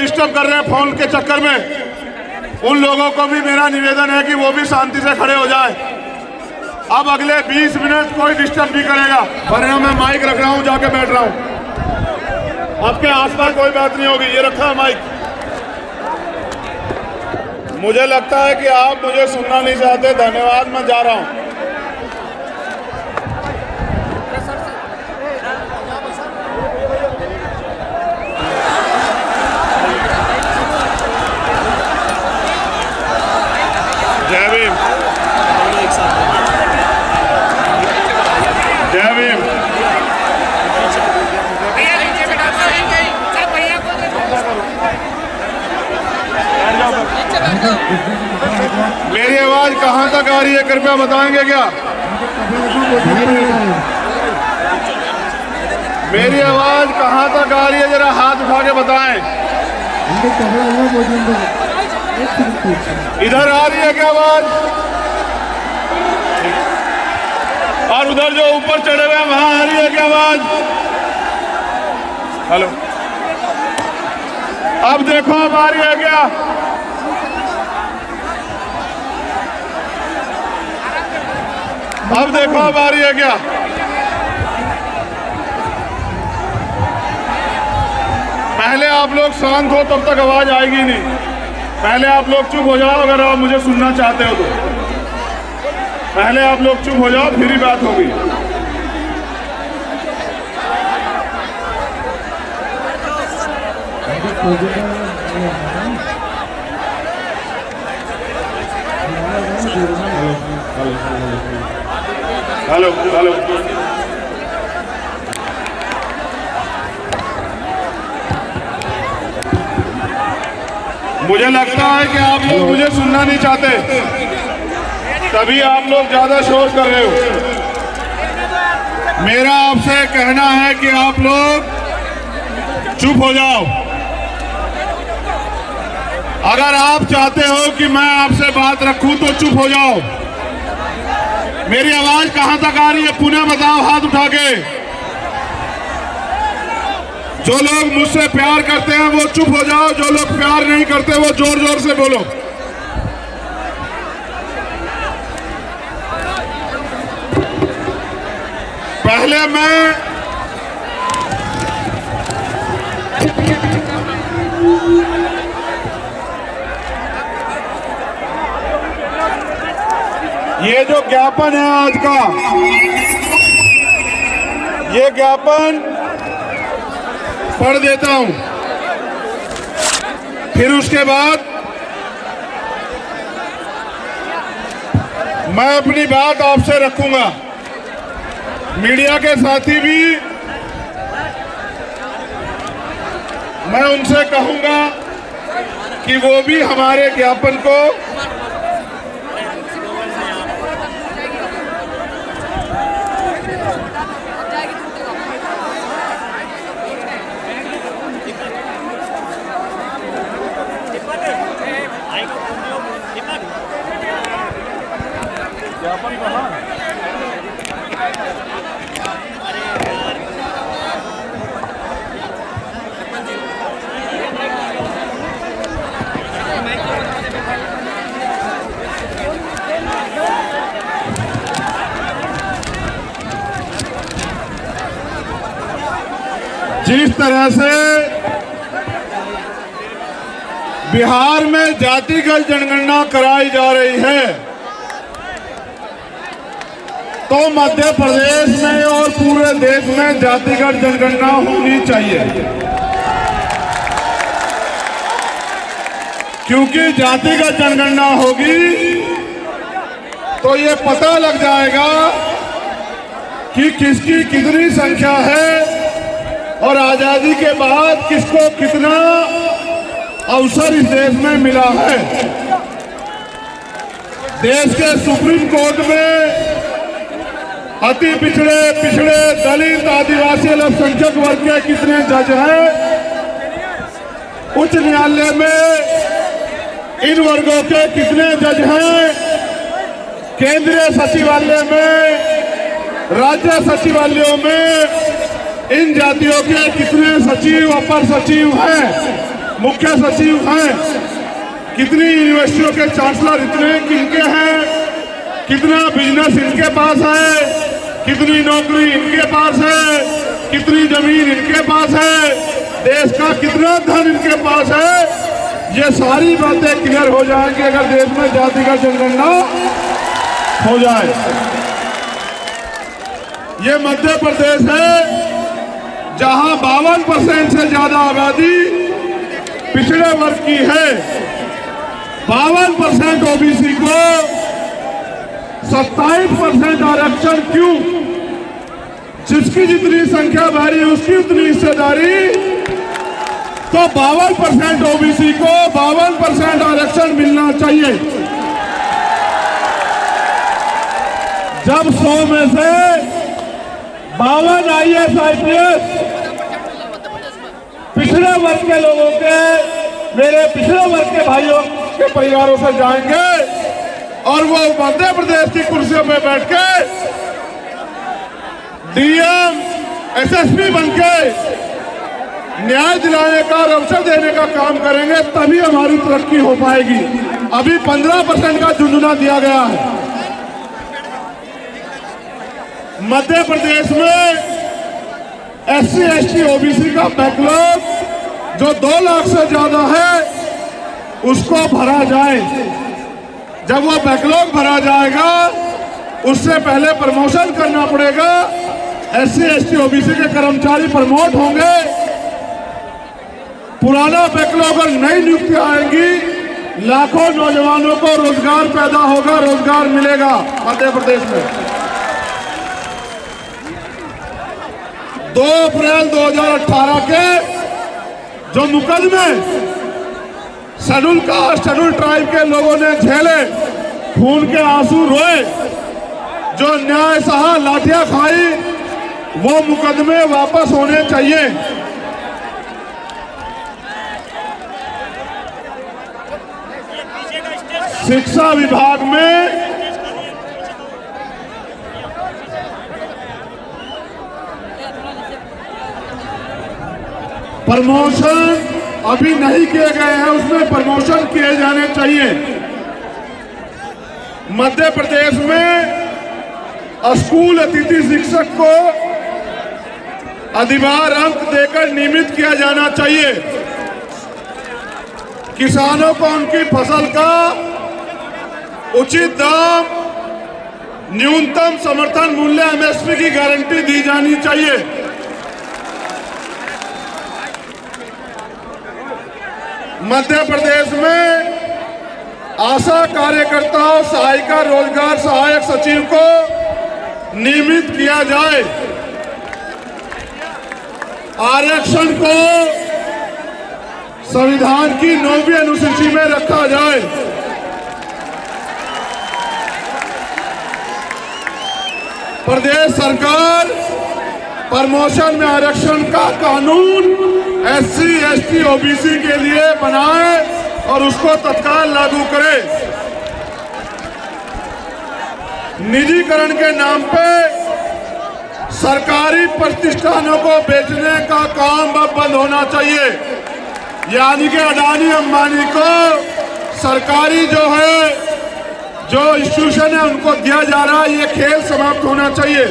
Disturb कर रहे हैं फोन के चक्कर में, उन लोगों को भी मेरा निवेदन है कि वो भी शांति से खड़े हो जाए। अब अगले 20 मिनट कोई डिस्टर्ब नहीं करेगा, वरना मैं माइक रख रहा हूँ, जाके बैठ रहा हूँ। आपके आसपास कोई बात नहीं होगी, ये रखा है माइक। मुझे लगता है कि आप मुझे सुनना नहीं चाहते। धन्यवाद, मैं जा रहा हूँ। जय भीम, जय भीम। मेरी आवाज कहाँ तक आ रही है, कृपया बताएंगे क्या? मेरी आवाज कहाँ तक आ रही है, जरा हाथ उठा के बताएं। इधर आ रही है क्या आवाज? और उधर जो ऊपर चढ़े हुए हैं वहां आ रही है क्या आवाज? हेलो, अब देखो अब आ रही है क्या? अब देखो अब आ रही है क्या? पहले आप लोग शांत हो, तब तक आवाज आएगी नहीं। पहले आप लोग चुप हो जाओ, अगर आप मुझे सुनना चाहते हो तो। पहले आप लोग चुप हो जाओ, फिर ही बात होगी। हेलो हेलो, मुझे लगता है कि आप लोग मुझे सुनना नहीं चाहते, तभी आप लोग ज्यादा शोर कर रहे हो। मेरा आपसे कहना है कि आप लोग चुप हो जाओ। अगर आप चाहते हो कि मैं आपसे बात रखूं तो चुप हो जाओ। मेरी आवाज कहां तक आ रही है, पुनः बताओ हाथ उठा के। जो लोग मुझसे प्यार करते हैं वो चुप हो जाओ, जो लोग प्यार नहीं करते वो जोर जोर से बोलो। पहले मैं ये जो ज्ञापन है आज का, ये ज्ञापन पढ़ देता हूं, फिर उसके बाद मैं अपनी बात आपसे रखूंगा। मीडिया के साथी भी, मैं उनसे कहूंगा कि वो भी हमारे ज्ञापन को जिस तरह से बिहार में जातिगत जनगणना कराई जा रही है, तो मध्य प्रदेश में और पूरे देश में जातिगत जनगणना होनी चाहिए। क्योंकि जातिगत जनगणना होगी तो ये पता लग जाएगा कि किसकी कितनी संख्या है और आजादी के बाद किसको कितना अवसर इस देश में मिला है। देश के सुप्रीम कोर्ट में अति पिछड़े, दलित, आदिवासी, अल्पसंख्यक वर्ग के कितने जज हैं, उच्च न्यायालय में इन वर्गों के कितने जज हैं, केंद्रीय सचिवालय में, राज्य सचिवालयों में इन जातियों के कितने सचिव, अपर सचिव हैं। मुख्य सचिव हैं, कितनी यूनिवर्सिटियों के चांसलर इतने किनके हैं, कितना बिजनेस इनके पास है, कितनी नौकरी इनके पास है, कितनी जमीन इनके पास है, देश का कितना धन इनके पास है, ये सारी बातें क्लियर हो जाएंगी अगर देश में जातिगत जनगणना हो जाए। ये मध्य प्रदेश है जहां 52% से ज्यादा आबादी पिछड़े वर्ग की है। 52% ओबीसी को 27% आरक्षण क्यों? जिसकी जितनी संख्या भारी उसकी उतनी हिस्सेदारी। तो 52% ओबीसी को 52% आरक्षण मिलना चाहिए। जब 100 में से 52 IAS IPS पिछड़े वर्ग के लोगों के, मेरे पिछड़े वर्ग के भाइयों के परिवारों से जाएंगे और वो मध्य प्रदेश की कुर्सियों में बैठ के DM SSP बनके न्याय दिलाने का और अवसर देने का काम करेंगे, तभी हमारी तरक्की हो पाएगी। अभी 15% का झुंझुना दिया गया है। मध्य प्रदेश में SC ST OBC का बैकलॉग जो 2 लाख से ज्यादा है उसको भरा जाए। जब वो बैकलॉग भरा जाएगा उससे पहले प्रमोशन करना पड़ेगा। SC ST OBC के कर्मचारी प्रमोट होंगे, पुराना बैकलॉग और नई नियुक्ति आएंगी, लाखों नौजवानों को रोजगार पैदा होगा, रोजगार मिलेगा मध्य प्रदेश में। 2 अप्रैल 2018 के जो मुकदमे शेड्यूल कास्ट शेड्यूल ट्राइब के लोगों ने झेले, खून के आंसू रोए, जो न्याय सहा, लाठियां खाई, वो मुकदमे वापस होने चाहिए। शिक्षा विभाग में प्रमोशन अभी नहीं किए गए हैं, उसमें प्रमोशन किए जाने चाहिए। मध्य प्रदेश में स्कूल अतिथि शिक्षक को अधिभार अंक देकर नियमित किया जाना चाहिए। किसानों को उनकी फसल का उचित दाम, न्यूनतम समर्थन मूल्य MSP की गारंटी दी जानी चाहिए। मध्य प्रदेश में आशा कार्यकर्ताओं, सहायिका रोजगार सहायक सचिव को नियमित किया जाए। आरक्षण को संविधान की 9वीं अनुसूची में रखा जाए। प्रदेश सरकार प्रमोशन में आरक्षण का कानून SC ST OBC के लिए बनाए और उसको तत्काल लागू करे। निजीकरण के नाम पे सरकारी प्रतिष्ठानों को बेचने का काम अब बंद होना चाहिए। यानी कि अडानी अंबानी को सरकारी जो इंस्टीट्यूशन है उनको दिया जा रहा है, ये खेल समाप्त होना चाहिए।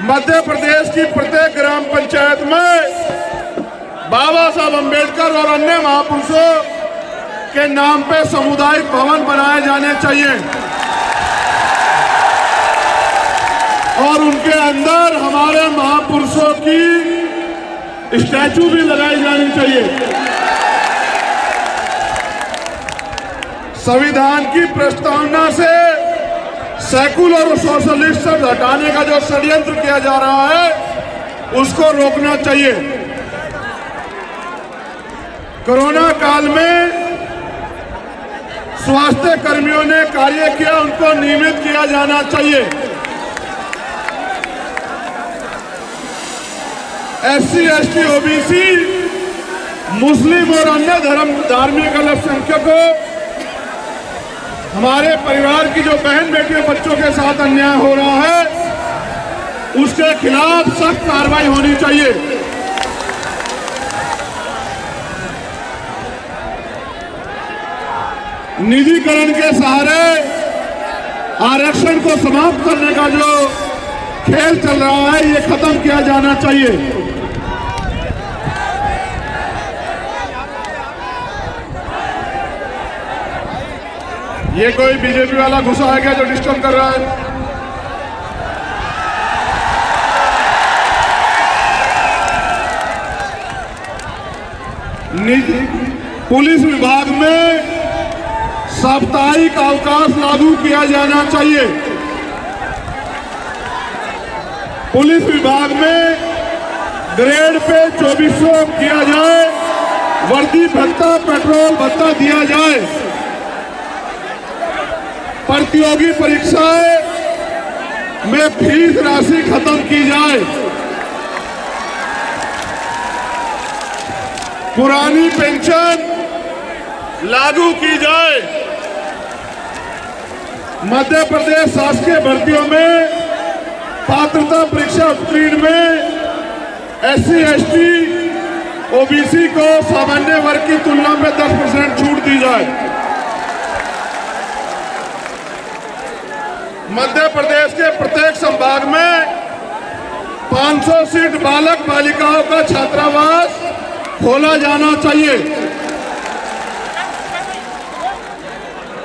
मध्य प्रदेश की प्रत्येक ग्राम पंचायत में बाबा साहब अम्बेडकर और अन्य महापुरुषों के नाम पे सामुदायिक भवन बनाए जाने चाहिए और उनके अंदर हमारे महापुरुषों की स्टैचू भी लगाई जानी चाहिए। संविधान की प्रस्तावना से सेकुलर और सोशलिस्ट शब्द हटाने का जो षड्यंत्र किया जा रहा है उसको रोकना चाहिए। कोरोना काल में स्वास्थ्य कर्मियों ने कार्य किया, उनको नियमित किया जाना चाहिए। SC ST OBC मुस्लिम और अन्य धार्मिक अल्पसंख्यकों, हमारे परिवार की जो बहन बेटियों बच्चों के साथ अन्याय हो रहा है उसके खिलाफ सख्त कार्रवाई होनी चाहिए। निजीकरण के सहारे आरक्षण को समाप्त करने का जो खेल चल रहा है, ये खत्म किया जाना चाहिए। ये कोई बीजेपी वाला घुसा है क्या जो डिस्टर्ब कर रहा है? पुलिस विभाग में साप्ताहिक अवकाश लागू किया जाना चाहिए। पुलिस विभाग में ग्रेड पे 2400 किया जाए, वर्दी भत्ता, पेट्रोल भत्ता दिया जाए। प्रतियोगी परीक्षाएं में फीस राशि खत्म की जाए। पुरानी पेंशन लागू की जाए। मध्य प्रदेश शासकीय भर्तियों में पात्रता परीक्षा उत्तीर्ण में SC, ST, OBC को सामान्य वर्ग की तुलना में 10% छूट दी जाए। मध्य प्रदेश के प्रत्येक संभाग में 500 सीट बालक बालिकाओं का छात्रावास खोला जाना चाहिए।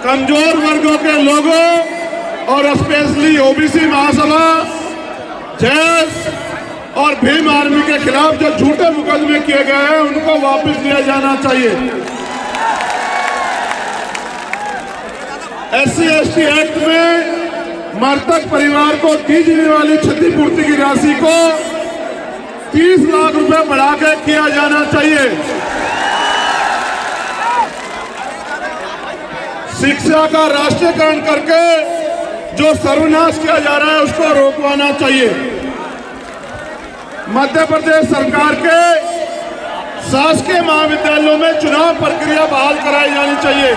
कमजोर वर्गों के लोगों और स्पेशली OBC महासभा, जैस और भीम आर्मी के खिलाफ जो झूठे मुकदमे किए गए हैं, उनको वापस लिया जाना चाहिए। SC, ST एक्ट में मृतक परिवार को दी जाने वाली क्षतिपूर्ति की राशि को 30 लाख रुपए बढ़ाकर किया जाना चाहिए। शिक्षा का राष्ट्रीयकरण करके जो सर्वनाश किया जा रहा है, उसको रोकवाना चाहिए। मध्य प्रदेश सरकार के शासकीय महाविद्यालयों में चुनाव प्रक्रिया बहाल कराई जानी चाहिए।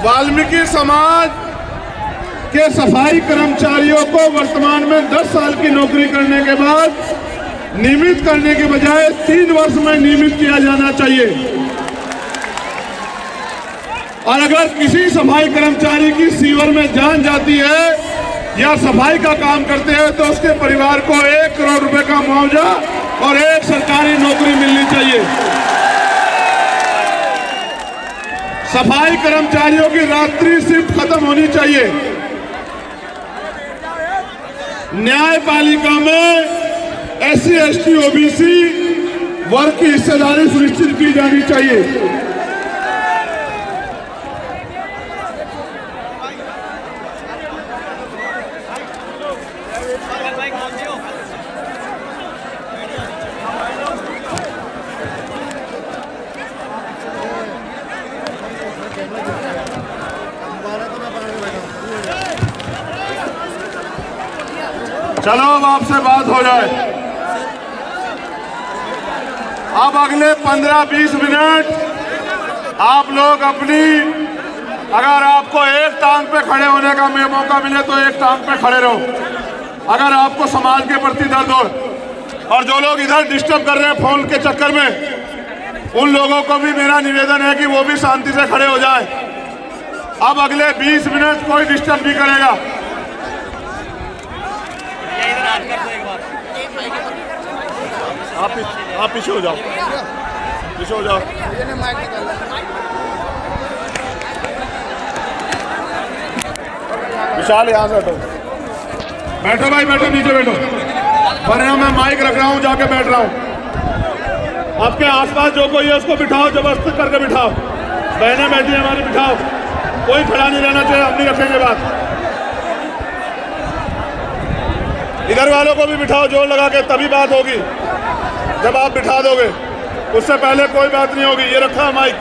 वाल्मीकि समाज के सफाई कर्मचारियों को वर्तमान में 10 साल की नौकरी करने के बाद नियमित करने के बजाय 3 वर्ष में नियमित किया जाना चाहिए। और अगर किसी सफाई कर्मचारी की सीवर में जान जाती है या सफाई का काम करते हैं, तो उसके परिवार को 1 करोड़ रुपए का मुआवजा और 1 सरकारी नौकरी मिलनी चाहिए। सफाई कर्मचारियों की रात्रि शिफ्ट खत्म होनी चाहिए। न्यायपालिका में SC, ST, OBC वर्ग की हिस्सेदारी सुनिश्चित की जानी चाहिए। चलो अब आपसे बात हो जाए। अब अगले 15-20 मिनट आप लोग अपनी, अगर आपको एक टांग पे खड़े होने का मौका मिले तो एक टांग पे खड़े रहो। अगर आपको समाज के प्रति दर्द हो, और जो लोग इधर डिस्टर्ब कर रहे हैं फोन के चक्कर में, उन लोगों को भी मेरा निवेदन है कि वो भी शांति से खड़े हो जाए। अब अगले 20 मिनट कोई डिस्टर्ब नहीं करेगा। आप पीछे हो जाओ, पीछे हो जाओ। विशाल यहाँ से हटो, बैठो भाई, बैठो, नीचे बैठो। पर यहाँ मैं माइक रख रहा हूँ, जाके बैठ रहा हूँ। आपके आसपास जो कोई है उसको बिठाओ, जबरदस्ती करके बिठाओ। बहनें बैठी है हमारी, बिठाओ। कोई खड़ा नहीं रहना चाहिए, हम नहीं रखेंगे बात। इधर वालों को भी बिठाओ जोर लगा के, तभी बात होगी। जब आप बिठा दोगे, उससे पहले कोई बात नहीं होगी। ये रखा माइक।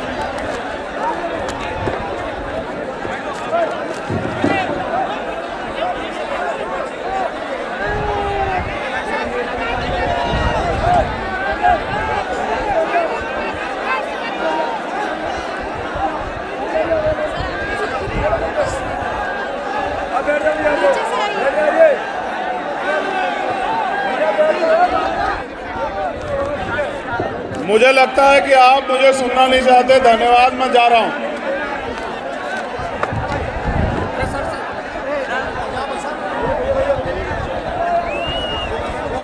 मुझे लगता है कि आप मुझे सुनना नहीं चाहते। धन्यवाद, मैं जा रहा हूं।